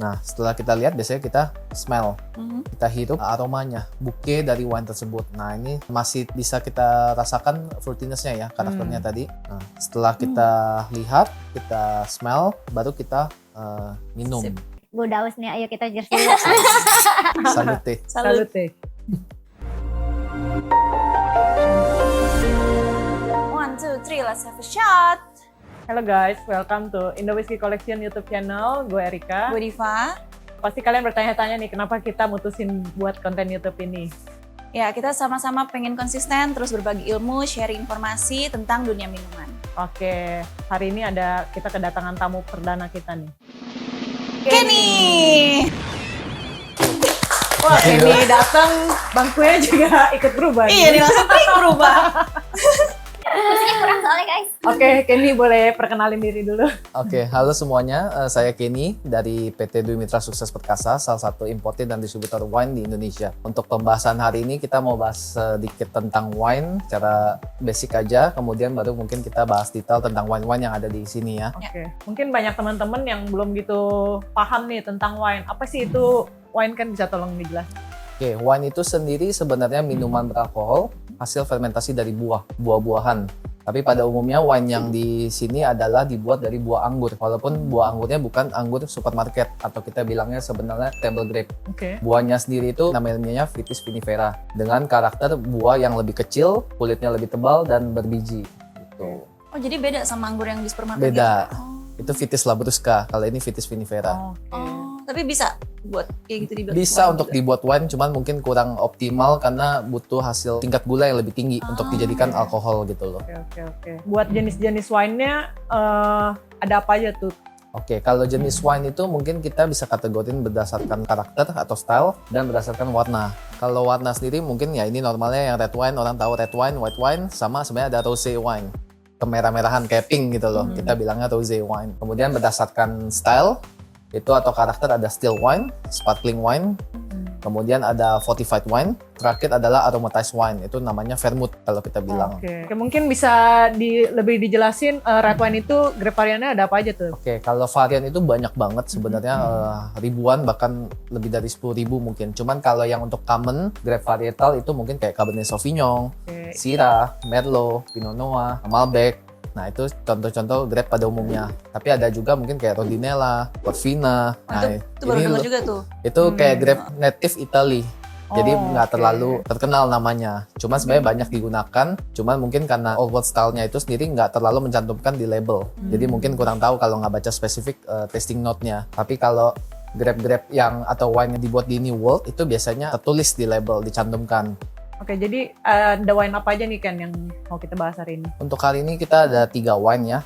Nah, setelah kita lihat, biasanya kita smell. Kita hirup aromanya, bouquet dari wine tersebut. Nah, ini masih bisa kita rasakan fruitiness-nya ya, karakternya tadi. Nah, setelah kita lihat, kita smell, baru kita minum. Sip. Gue udah haus nih, ayo kita cheers dulu. Salute. Salute. 1, 2, 3, let's have a shot. Halo guys, welcome to Indo Whiskey Collection YouTube channel. Gue Erika. Gue Diva. Pasti kalian bertanya-tanya nih, kenapa kita mutusin buat konten YouTube ini? Ya, kita sama-sama pengen konsisten, terus berbagi ilmu, sharing informasi tentang dunia minuman. Oke, hari ini kita kedatangan tamu perdana kita nih. Kenny! Wah, Kenny datang, bangkunya juga ikut berubah. Iya, nih langsung berubah. Kursinya kurang soalnya guys. Oke, Kenny boleh perkenalin diri dulu. Oke, halo semuanya. Saya Kenny dari PT Dwi Mitra Sukses Perkasa, salah satu importer dan distributor wine di Indonesia. Untuk pembahasan hari ini kita mau bahas sedikit tentang wine, secara basic aja. Kemudian baru mungkin kita bahas detail tentang wine-wine yang ada di sini ya. Oke, mungkin banyak teman-teman yang belum gitu paham nih tentang wine. Apa sih itu wine, kan bisa tolong dijelasin? Oke, wine itu sendiri sebenarnya minuman beralkohol, hasil fermentasi dari buah-buahan. Tapi pada umumnya wine yang di sini adalah dibuat dari buah anggur. Walaupun buah anggurnya bukan anggur supermarket atau kita bilangnya sebenarnya table grape. Oke. Buahnya sendiri itu namanya Vitis vinifera dengan karakter buah yang lebih kecil, kulitnya lebih tebal dan berbiji. Gitu. Oh, jadi beda sama anggur yang di supermarket? Beda. Gitu? Itu Vitis labrusca. Kalau ini Vitis vinifera. Oke. Oh, tapi bisa buat kayak gitu dibuat? Bisa untuk dibuat wine, cuman mungkin kurang optimal karena butuh hasil tingkat gula yang lebih tinggi untuk dijadikan alkohol gitu loh. Oke. Buat jenis-jenis wine-nya ada apa aja tuh? Oke, kalau jenis wine itu mungkin kita bisa kategorin berdasarkan karakter atau style dan berdasarkan warna. Kalau warna sendiri mungkin ya ini normalnya yang red wine, orang tahu red wine, white wine, sama sebenarnya ada rosé wine. Kemerah-merahan kayak pink gitu loh, kita bilangnya rosé wine. Kemudian berdasarkan style, itu atau karakter ada still wine, sparkling wine, kemudian ada fortified wine, terakhir adalah aromatized wine, itu namanya vermouth kalau kita bilang. Oke, Mungkin bisa lebih dijelasin red wine itu grape variannya ada apa aja tuh? Oke, kalau varian itu banyak banget sebenarnya, ribuan bahkan lebih dari 10.000 mungkin. Cuman kalau yang untuk common grape varietal itu mungkin kayak Cabernet Sauvignon, Oke. Syrah, Merlot, Pinot Noir, Malbec. Nah itu contoh-contoh grape pada umumnya. Tapi ada juga mungkin kayak Rondinella, Corvina. Nah, Itu baru dengar juga tuh. itu kayak grape native Italy. Jadi nggak oke. terlalu terkenal namanya. Cuman sebenarnya banyak digunakan. Cuman mungkin karena old world style-nya itu sendiri nggak terlalu mencantumkan di label. Jadi mungkin kurang tahu kalau nggak baca spesifik tasting note-nya. Tapi kalau grape-grape yang atau wine yang dibuat di New World itu biasanya tertulis di label, dicantumkan. Oke, jadi ada wine apa aja nih Ken yang mau kita bahas hari ini? Untuk hari ini kita ada 3 wine ya.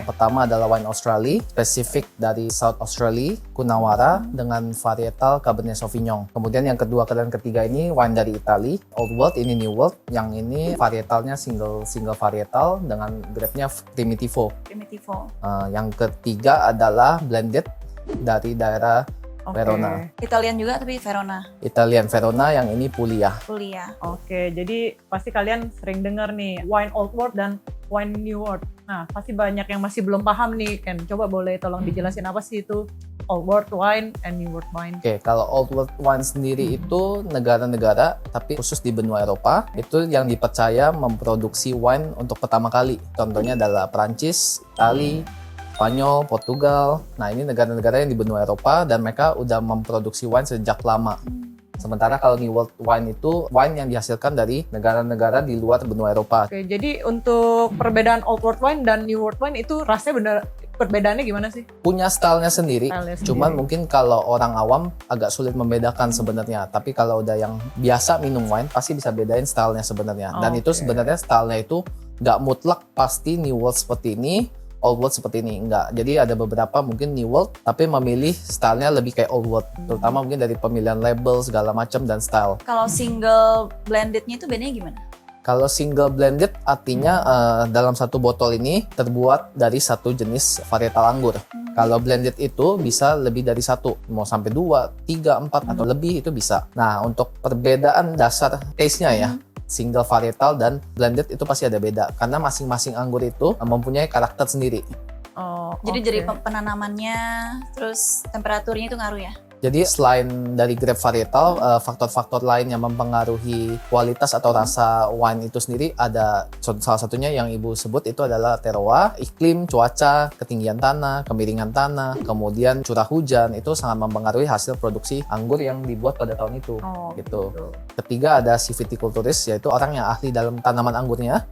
Pertama adalah wine Australia, spesifik dari South Australia, Coonawarra dengan varietal Cabernet Sauvignon. Kemudian yang kedua dan ketiga ini wine dari Italia, Old World, ini New World. Yang ini varietalnya single varietal dengan grape-nya Primitivo. Primitivo. Yang ketiga adalah blended dari daerah Verona. Italian juga tapi Verona. Italian Verona, yang ini Puglia. Kuliah. Oke, jadi pasti kalian sering dengar nih wine Old World dan wine New World. Nah, pasti banyak yang masih belum paham nih Ken. Coba boleh tolong dijelasin apa sih itu Old World wine and New World wine? Oke, kalau Old World wine sendiri itu negara-negara, tapi khusus di benua Eropa, itu yang dipercaya memproduksi wine untuk pertama kali. Contohnya adalah Prancis, Italia, Spanyol, Portugal. Nah, ini negara-negara yang di benua Eropa dan mereka udah memproduksi wine sejak lama. Sementara kalau New World wine itu wine yang dihasilkan dari negara-negara di luar benua Eropa. Oke, jadi untuk perbedaan Old World wine dan New World wine itu rasanya benar perbedaannya gimana sih? Punya stylenya sendiri, Stylenya sendiri. cuman mungkin kalau orang awam agak sulit membedakan sebenarnya. Tapi kalau udah yang biasa minum wine, pasti bisa bedain stylenya sebenarnya. Dan itu Oke. sebenarnya stylenya itu nggak mutlak pasti New World seperti ini, Old World seperti ini, enggak. Jadi ada beberapa mungkin New World, tapi memilih stylenya lebih kayak Old World. Terutama mungkin dari pemilihan label, segala macam, dan style. Kalau single blendednya itu bedanya gimana? Kalau single blended artinya dalam satu botol ini terbuat dari satu jenis varietal anggur. Kalau blended itu bisa lebih dari satu, mau sampai 2, 3, 4 atau lebih itu bisa. Nah, untuk perbedaan dasar taste-nya ya, single varietal dan blended itu pasti ada beda karena masing-masing anggur itu mempunyai karakter sendiri. Oh, Jadi oke. dari penanamannya, terus temperaturnya itu ngaruh ya? Jadi selain dari grape varietal, faktor-faktor lain yang mempengaruhi kualitas atau rasa wine itu sendiri ada salah satunya yang Ibu sebut itu adalah terroir, iklim, cuaca, ketinggian tanah, kemiringan tanah, kemudian curah hujan itu sangat mempengaruhi hasil produksi anggur yang dibuat pada tahun itu. Oh, Gitu. Ketiga ada si viticulturist, yaitu orang yang ahli dalam tanaman anggurnya.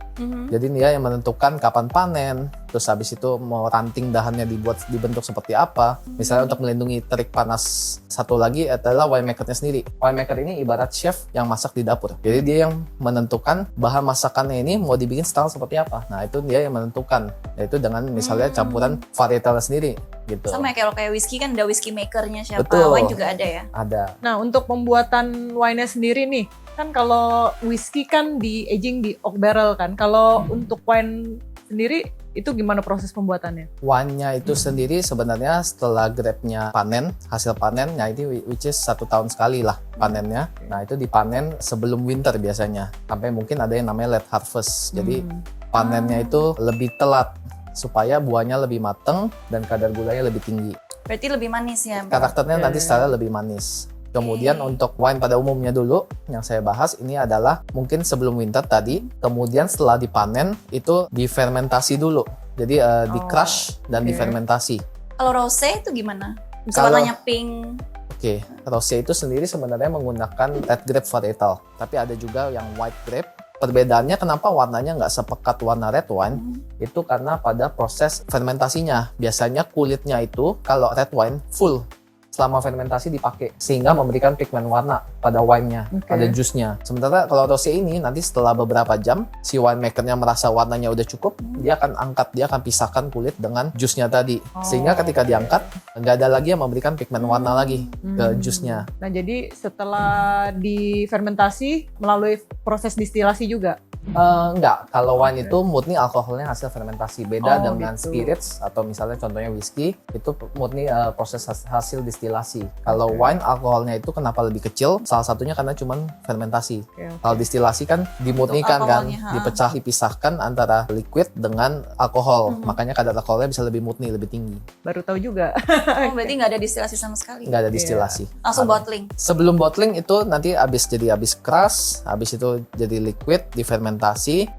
Jadi dia yang menentukan kapan panen, terus habis itu mau ranting dahannya dibentuk seperti apa. Misalnya untuk melindungi terik panas. Satu lagi adalah winemakernya sendiri. Winemaker ini ibarat chef yang masak di dapur. Jadi dia yang menentukan bahan masakannya ini mau dibikin style seperti apa. Nah itu dia yang menentukan. Yaitu dengan misalnya campuran varietalnya sendiri. Gitu. Sama ya kayak whisky kan ada whisky makernya siapa, Betul. wine juga ada ya? Ada. Nah, untuk pembuatan wine-nya sendiri nih, kan kalau whisky kan di aging di oak barrel kan. Kalau untuk wine sendiri itu gimana proses pembuatannya? Wine-nya itu sendiri sebenarnya setelah grape-nya panen, hasil panen, nah ini which is 1 tahun sekali lah panennya. Nah itu dipanen sebelum winter biasanya. Sampai mungkin ada yang namanya late harvest. Jadi panennya itu lebih telat supaya buahnya lebih mateng dan kadar gulanya lebih tinggi. Berarti lebih manis ya? Karakternya Oke. nanti secara lebih manis. Kemudian untuk wine pada umumnya dulu yang saya bahas ini adalah mungkin sebelum winter tadi, kemudian setelah dipanen itu difermentasi dulu. Jadi di crush dan oke. difermentasi. Kalau rosé itu gimana? Bisa Kalau- warnanya pink. Oke, rosé itu sendiri sebenarnya menggunakan red grape varietal, tapi ada juga yang white grape. Perbedaannya kenapa warnanya nggak sepekat warna red wine, itu karena pada proses fermentasinya. Biasanya kulitnya itu kalau red wine full selama fermentasi dipakai, sehingga memberikan pigmen warna pada wine-nya, Oke. pada jus-nya. Sementara kalau rosé ini nanti setelah beberapa jam, si winemaker-nya merasa warnanya udah cukup, dia akan pisahkan kulit dengan jusnya tadi. Sehingga ketika diangkat, nggak ada lagi yang memberikan pigmen warna lagi ke jusnya. Nah, jadi setelah difermentasi melalui proses distilasi juga. Enggak, kalau wine itu murni alkoholnya hasil fermentasi. Beda Oh, dengan gitu. spirits atau misalnya contohnya whisky, itu murni proses hasil distilasi. Kalau wine alkoholnya itu kenapa lebih kecil? Salah satunya karena cuman fermentasi. Oke. Kalau distilasi kan dimurnikan kan, alkoholnya, ha. dipecah, dipisahkan antara liquid dengan alkohol. Makanya kadar alkoholnya bisa lebih murni, lebih tinggi. Baru tahu juga. Oh, berarti nggak ada distilasi sama sekali. Nggak ada distilasi. Langsung Ada. bottling. Sebelum bottling itu nanti habis crush, habis itu jadi liquid, difermentasi,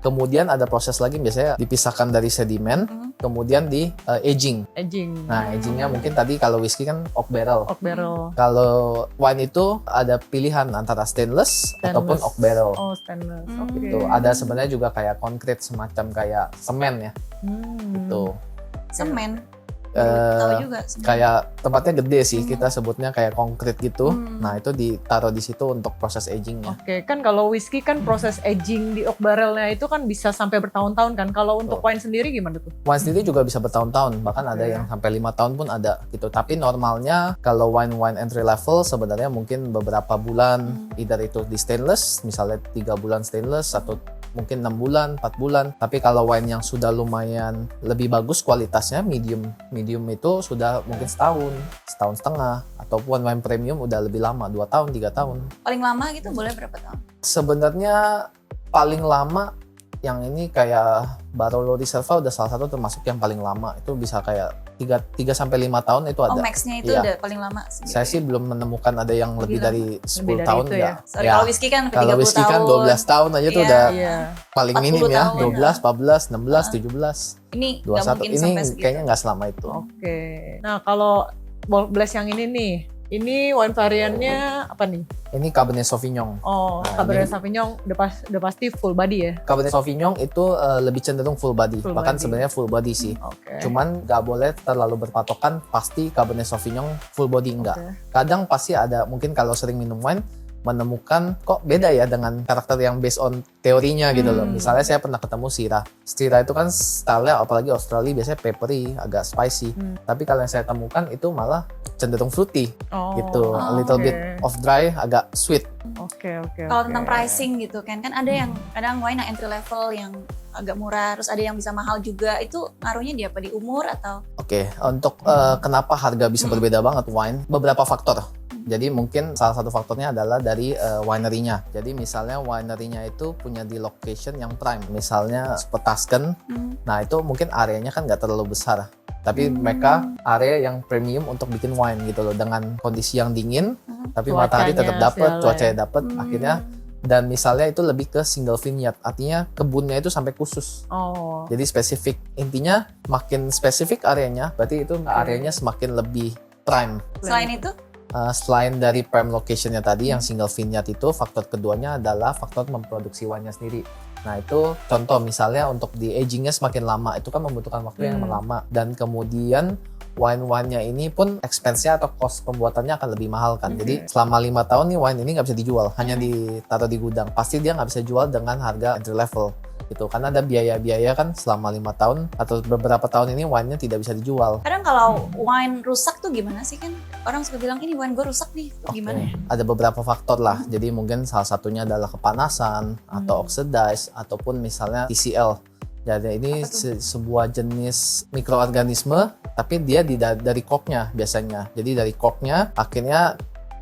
kemudian ada proses lagi biasanya dipisahkan dari sedimen, kemudian di aging. Aging. Nah, agingnya mungkin tadi kalau whisky kan oak barrel. Oak barrel. Kalau wine itu ada pilihan antara stainless ataupun oak barrel. Oh, stainless. Oke. Tuh, ada sebenarnya juga kayak concrete semacam kayak semen ya. Tuh. Semen. Eh, Tahu juga semen. Kayak tempatnya gede sih, kita sebutnya kayak konkret gitu. Nah, itu ditaruh di situ untuk proses agingnya. Oke, kan kalau whisky kan proses aging di oak barrelnya itu kan bisa sampai bertahun-tahun kan. Kalau untuk wine sendiri gimana tuh? Wine sendiri juga bisa bertahun-tahun, bahkan ada yang sampai 5 tahun pun ada gitu. Tapi normalnya kalau wine entry level sebenarnya mungkin beberapa bulan, either itu di stainless, misalnya 3 bulan stainless atau mungkin 6 bulan, 4 bulan. Tapi kalau wine yang sudah lumayan lebih bagus kualitasnya, medium itu sudah mungkin setahun setengah, ataupun wine premium udah lebih lama, 2 tahun, 3 tahun. Paling lama gitu boleh berapa tahun? Sebenarnya paling lama yang ini kayak Barolo Riserva udah salah satu termasuk yang paling lama. Itu bisa kayak 3 sampai 5 tahun itu ada. Oh, max-nya itu Iya. udah paling lama sih. Saya sih belum menemukan ada yang lebih dari 10 dari tahun itu enggak. ya? Sorry, kalau whisky kan sampai Kalau 30 whisky kan tahun. 12 tahun aja tuh Iya. udah Iya. paling 40 minim ya. tahun. 12, 14, 16, 17, Ini nggak 21. mungkin Ini sampai segitu. kayaknya nggak selama itu. Oke. Nah, kalau Bold Blast yang ini nih, ini wine variannya apa nih? Ini Cabernet Sauvignon. Oh, Nah, Cabernet ini- Sauvignon udah pasti full body ya? Cabernet Sauvignon itu lebih cenderung full body. Full Bahkan body. sebenarnya full body sih. Oke. Cuman nggak boleh terlalu berpatokan pasti Cabernet Sauvignon full body, enggak. Oke. Kadang pasti ada, mungkin kalau sering minum wine, menemukan kok beda ya dengan karakter yang based on teorinya gitu loh. Misalnya saya pernah ketemu Syrah. Syrah itu kan style-nya apalagi Australia biasanya peppery, agak spicy. Tapi kalau yang saya temukan itu malah cenderung fruity Oh, gitu. A little oke. bit of dry, agak sweet. Oke. Kalau tentang pricing gitu kan ada yang kadang wine yang entry level yang agak murah, terus ada yang bisa mahal juga. Itu ngaruhnya di apa, di umur atau? Oke, untuk kenapa harga bisa berbeda banget wine? Beberapa faktor. Jadi mungkin salah satu faktornya adalah dari winery-nya. Jadi misalnya winery-nya itu punya di location yang prime. Misalnya Tuscan. Nah itu mungkin areanya kan nggak terlalu besar. Tapi mereka area yang premium untuk bikin wine gitu loh. Dengan kondisi yang dingin, tapi matahari tetap dapat, cuacanya dapat. Akhirnya dan misalnya itu lebih ke single vineyard, artinya kebunnya itu sampai khusus. Jadi spesifik. Intinya makin spesifik areanya, berarti itu areanya semakin lebih prime. Selain itu, Selain dari prime locationnya tadi yang single vineyard itu, faktor keduanya adalah faktor memproduksi wine-nya sendiri. Nah itu contoh misalnya untuk di agingnya semakin lama, itu kan membutuhkan waktu yang lama. Dan kemudian wine-nya ini pun expense-nya atau cost pembuatannya akan lebih mahal kan. Jadi selama 5 tahun nih wine ini nggak bisa dijual, hanya ditaruh di gudang. Pasti dia nggak bisa jual dengan harga entry level gitu. Karena ada biaya-biaya kan selama 5 tahun atau beberapa tahun ini wine-nya tidak bisa dijual. kadang kalau wine rusak tuh gimana sih kan? Orang suka bilang ini wine gue rusak nih, gimana ya? Ada beberapa faktor lah. Jadi mungkin salah satunya adalah kepanasan atau oxidize ataupun misalnya TCL. Jadi ini sebuah jenis mikroorganisme, tapi dia dari corknya biasanya. Jadi dari corknya akhirnya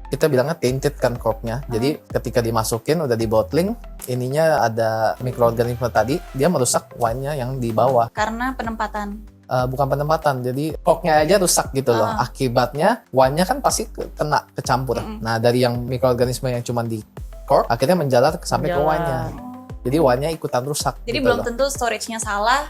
kita bilangnya tainted kan corknya. Jadi ketika dimasukin udah di bottling, ininya ada mikroorganisme tadi, dia merusak wine-nya yang di bawah. Karena penempatan. Bukan penempatan, jadi corknya aja rusak gitu loh. Akibatnya wine-nya kan pasti kena kecampur. Nah dari yang mikroorganisme yang cuma di cork, akhirnya menjalar sampai ke wine-nya. Jadi wine-nya ikutan rusak. Jadi gitu belum loh. tentu storage-nya salah.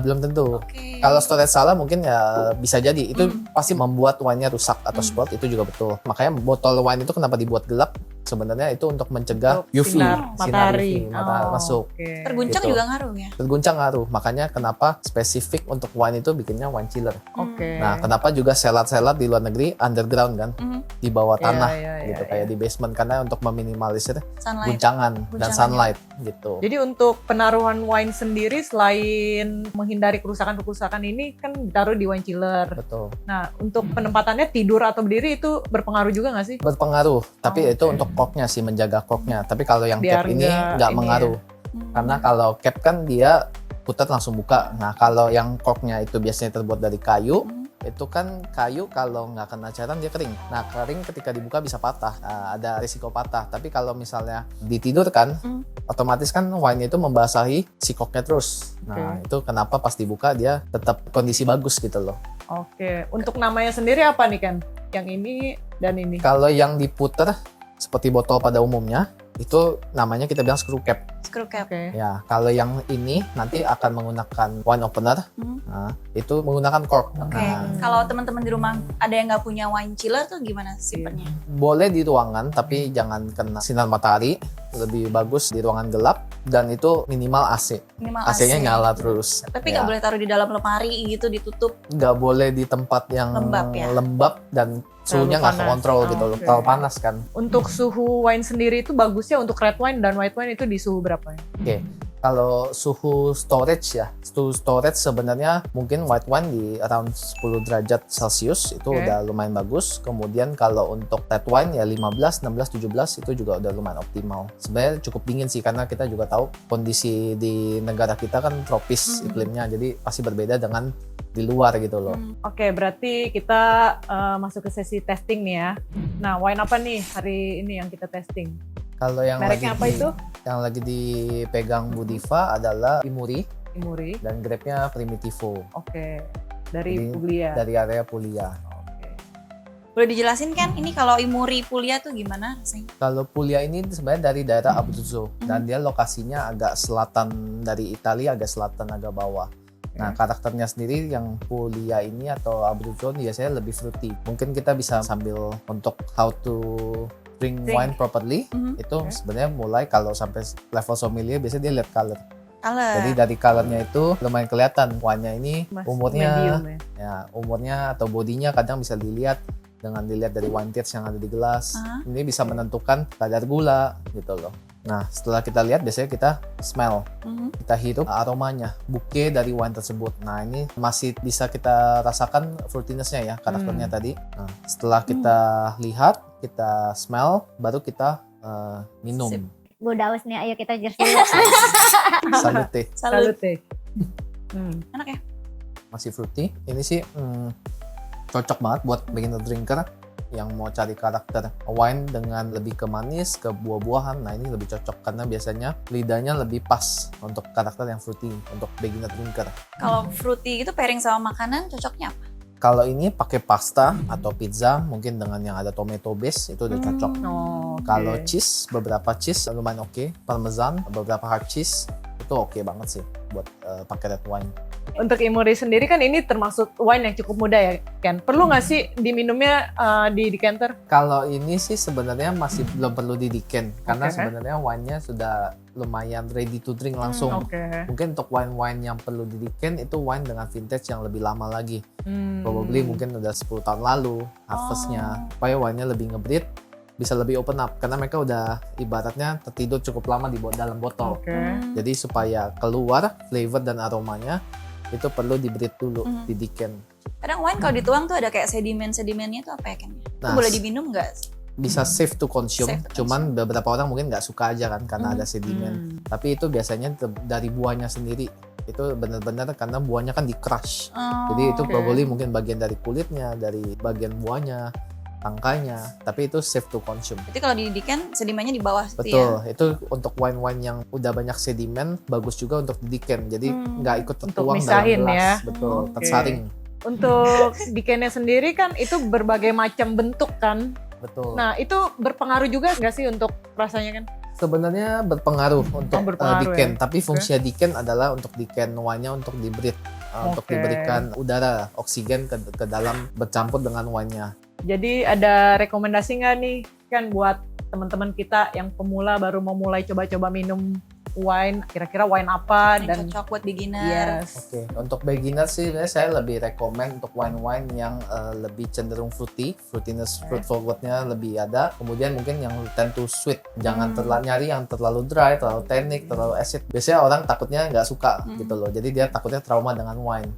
Belum tentu. Oke. Kalau storage salah mungkin ya bisa jadi. Itu pasti membuat wine-nya rusak atau spoiled, itu juga betul. Makanya botol wine itu kenapa dibuat gelap? Sebenarnya itu untuk mencegah Untuk UV, sinar matahari. matahari masuk. Terguncang Gitu. juga ngaruh ya? Terguncang ngaruh. Makanya kenapa spesifik untuk wine itu bikinnya wine chiller. Oke. Nah, kenapa juga cellar di luar negeri underground kan? Di bawah tanah Iya, gitu, iya, kayak di basement, karena untuk meminimalisir Sunlight. guncangan dan sunlight gitu. Jadi untuk penaruhan wine sendiri selain menghindari kerusakan-kerusakan ini kan ditaruh di wine chiller. Betul. Nah, untuk penempatannya tidur atau berdiri itu berpengaruh juga nggak sih? Berpengaruh, tapi itu oke. untuk corknya sih, menjaga corknya. Tapi kalau yang Biar cap ini nggak nggak ini mengaruh. Karena kalau cap kan dia putar langsung buka. Nah, kalau yang corknya itu biasanya terbuat dari kayu, itu kan kayu kalau nggak kena cairan dia kering. Nah, kering ketika dibuka bisa patah. Ada risiko patah. Tapi kalau misalnya ditidurkan, otomatis kan wine itu membasahi si corknya terus. Nah, itu kenapa pas dibuka dia tetap kondisi bagus gitu loh. Oke. Untuk namanya sendiri apa nih Kan? Yang ini dan ini. Kalau yang diputer seperti botol pada umumnya, itu namanya kita bilang screw cap. Screw cap. Oke. Ya, kalau yang ini nanti akan menggunakan wine opener. Nah, itu menggunakan cork. Oke. Nah, Kalau teman-teman di rumah ada yang nggak punya wine chiller tuh gimana simpennya? boleh di ruangan, tapi jangan kena sinar matahari. Lebih bagus di ruangan gelap dan itu minimal AC. Minimal AC-nya AC. nyala terus. Tapi nggak boleh taruh di dalam lemari gitu ditutup. Nggak boleh di tempat yang Lembab ya? lembab dan suhunya nggak panas. kontrol gitu loh. Oke. Kalau panas kan. Untuk suhu wine sendiri itu bagusnya untuk red wine dan white wine itu di suhu berapa ya? Oke. Kalau suhu storage ya, suhu storage sebenarnya mungkin white wine di around 10 derajat Celcius itu Oke. udah lumayan bagus. Kemudian kalau untuk red wine ya 15, 16, 17 itu juga udah lumayan optimal. Sebenarnya cukup dingin sih karena kita juga tahu kondisi di negara kita kan tropis iklimnya, jadi pasti berbeda dengan di luar gitu loh. Oke, berarti kita masuk ke sesi testing nih ya. Nah, wine apa nih hari ini yang kita testing? Kalau yang Mereknya apa itu? Yang lagi dipegang Budiva adalah Imuri Imuri. dan grape-nya Primitivo Oke. Dari Jadi, Puglia. dari area Puglia. Oke. Boleh dijelasin kan ini kalau Imuri Puglia tuh gimana rasanya? Kalau Puglia ini sebenarnya dari daerah Abruzzo dan dia lokasinya agak selatan dari Italia, agak selatan agak bawah. Nah, karakternya sendiri yang Puglia ini atau Abruzzo biasanya lebih fruity. Mungkin kita bisa sambil untuk how to drink wine properly, itu sebenarnya mulai kalau sampai level sommelier biasanya dia lihat color. Color. Jadi dari colornya itu lumayan kelihatan wine-nya ini Mas umurnya medium ya. ya umurnya atau bodinya kadang bisa dilihat dengan dilihat dari wine tears yang ada di gelas. Ini bisa menentukan kadar gula gitu loh. Nah, setelah kita lihat biasanya kita smell. Kita hirup aromanya, bouquet dari wine tersebut. Nah, ini masih bisa kita rasakan fruitiness-nya ya, karakternya tadi. Nah, setelah kita lihat, kita smell, baru kita minum. Sip. Gue udah haus nih, ayo kita cheers dulu. Salute. Salut. Salute. Enak ya? Masih fruity. Ini sih cocok banget buat beginner drinker yang mau cari karakter wine dengan lebih ke manis, ke buah-buahan, nah ini lebih cocok karena biasanya lidahnya lebih pas untuk karakter yang fruity untuk beginner drinker. Kalau fruity gitu pairing sama makanan cocoknya apa? Kalau ini pakai pasta atau pizza mungkin dengan yang ada tomato base itu udah cocok. Oh, oke. Kalau cheese, beberapa cheese lumayan oke. Parmesan, beberapa hard cheese itu oke banget sih buat pakai red wine. Untuk Imuri sendiri kan ini termasuk wine yang cukup muda ya, Ken. Perlu nggak sih diminumnya di decanter? Kalau ini sih sebenarnya masih belum perlu di decant karena Oke. sebenarnya wine-nya sudah lumayan ready to drink langsung. Oke. Mungkin untuk wine-wine yang perlu di decant itu wine dengan vintage yang lebih lama lagi. Hmm. Probably mungkin udah 10 tahun lalu harvest-nya. Supaya wine-nya lebih ngebreed, bisa lebih open up karena mereka udah ibaratnya tertidur cukup lama di dalam botol. Oke. Jadi supaya keluar flavor dan aromanya itu perlu di-breed dulu di decant. Kadang wine kalau dituang tuh ada kayak sedimen-sedimennya tuh apa ya Ken? Itu Nah, boleh diminum nggak? bisa safe to consume, Safe to cuman beberapa orang mungkin nggak suka aja kan karena ada sedimen. Tapi itu biasanya dari buahnya sendiri. Itu benar-benar karena buahnya kan di crush. Jadi itu oke. probably mungkin bagian dari kulitnya, dari bagian buahnya, tangkainya. Tapi itu safe to consume. Berarti kalau didikan sedimennya di bawah situ ya? Betul, itu untuk wine-wine yang udah banyak sedimen bagus juga untuk didikan. Jadi nggak ikut tertuang dalam misahin gelas. ya. Betul, Oke. tersaring. Untuk decannya sendiri kan itu berbagai macam bentuk kan. Betul. Nah itu berpengaruh juga nggak sih untuk rasanya kan? Sebenarnya berpengaruh untuk berpengaruh decan, ya. tapi fungsinya decan adalah untuk decan wine-nya untuk di-breathe, untuk Oke. diberikan udara, oksigen ke dalam bercampur dengan wine-nya. Jadi ada rekomendasi nggak nih kan buat teman-teman kita yang pemula baru mau mulai coba-coba minum wine, kira-kira wine apa Yang dan cocok buat beginner. yes. Oke, untuk beginner sih sebenarnya saya lebih rekomend untuk wine-wine yang lebih cenderung fruity, fruitiness, fruit forward-nya lebih ada. Kemudian mungkin yang tend to sweet, jangan terlalu nyari yang terlalu dry, terlalu tannic, terlalu acid. Biasanya orang takutnya nggak suka gitu loh, jadi dia takutnya trauma dengan wine.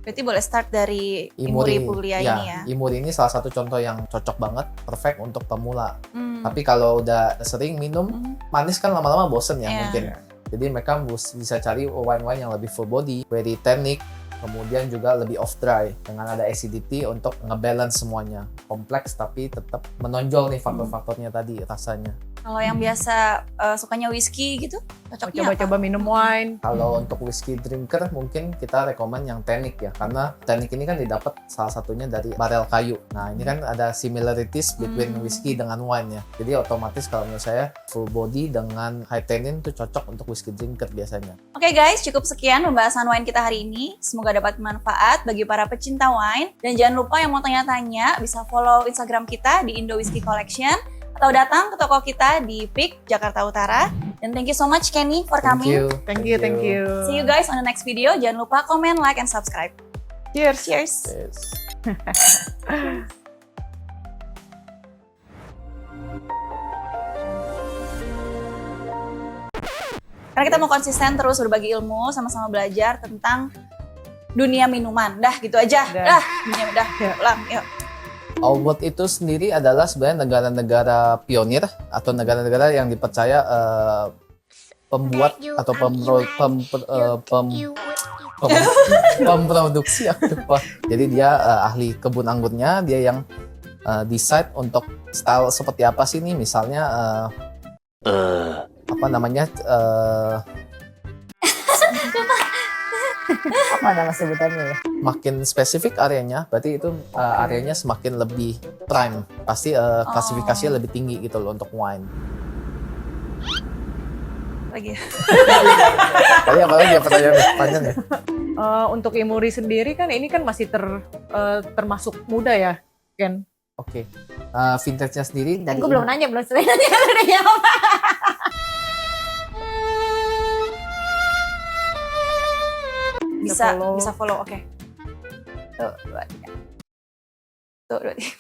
Berarti boleh start dari Imuri Puglia ini ya? Imuri ini salah satu contoh yang cocok banget, perfect untuk pemula. Hmm. Tapi kalau udah sering minum, manis kan lama-lama bosen ya Iya. mungkin. Jadi mereka bisa cari wine-wine yang lebih full body, very tannic, kemudian juga lebih off dry dengan ada acidity untuk ngebalance semuanya. Kompleks tapi tetap menonjol nih faktor-faktornya tadi rasanya. Kalau yang biasa sukanya whisky gitu, cocoknya Coba-coba minum wine. Kalau untuk whiskey drinker mungkin kita rekomen yang tannic ya, karena tannic ini kan didapat salah satunya dari barel kayu. Nah ini kan ada similarities between whiskey dengan wine ya. Jadi otomatis kalau menurut saya full body dengan high tannin itu cocok untuk whiskey drinker biasanya. Oke guys, cukup sekian pembahasan wine kita hari ini. Semoga dapat manfaat bagi para pecinta wine. Dan jangan lupa yang mau tanya-tanya bisa follow Instagram kita di Indo Whiskey Collection atau datang ke toko kita di PIK Jakarta Utara. Dan thank you so much Kenny for Thank coming. you. Thank you. See you guys on the next video. Jangan lupa comment, like, and subscribe. Cheers. Cheers. Yes. Karena kita mau konsisten terus berbagi ilmu, sama-sama belajar tentang dunia minuman. Dah, gitu aja. Dah. Dah, Ya. pulang. Yuk. Albert itu sendiri adalah sebenarnya negara-negara pionir atau negara-negara yang dipercaya pembuat atau pemproduksi apa. Jadi dia ahli kebun anggurnya, dia yang decide untuk style seperti apa sih nih, misalnya apa namanya Apa nama sebutannya ya? makin spesifik areanya, berarti itu areanya semakin lebih prime, pasti klasifikasinya lebih tinggi gitu loh untuk wine. Lagi. Tadi apa lagi ya pertanyaannya? Panjang ya? Untuk Imuri sendiri kan ini kan masih termasuk muda ya, Ken? Oke. Vintage-nya sendiri dari Gue belum nanya, belum selesai nanya. Udah jawab. Bisa follow, oke. Tuh, 2, 3. Tuh, 2, 3.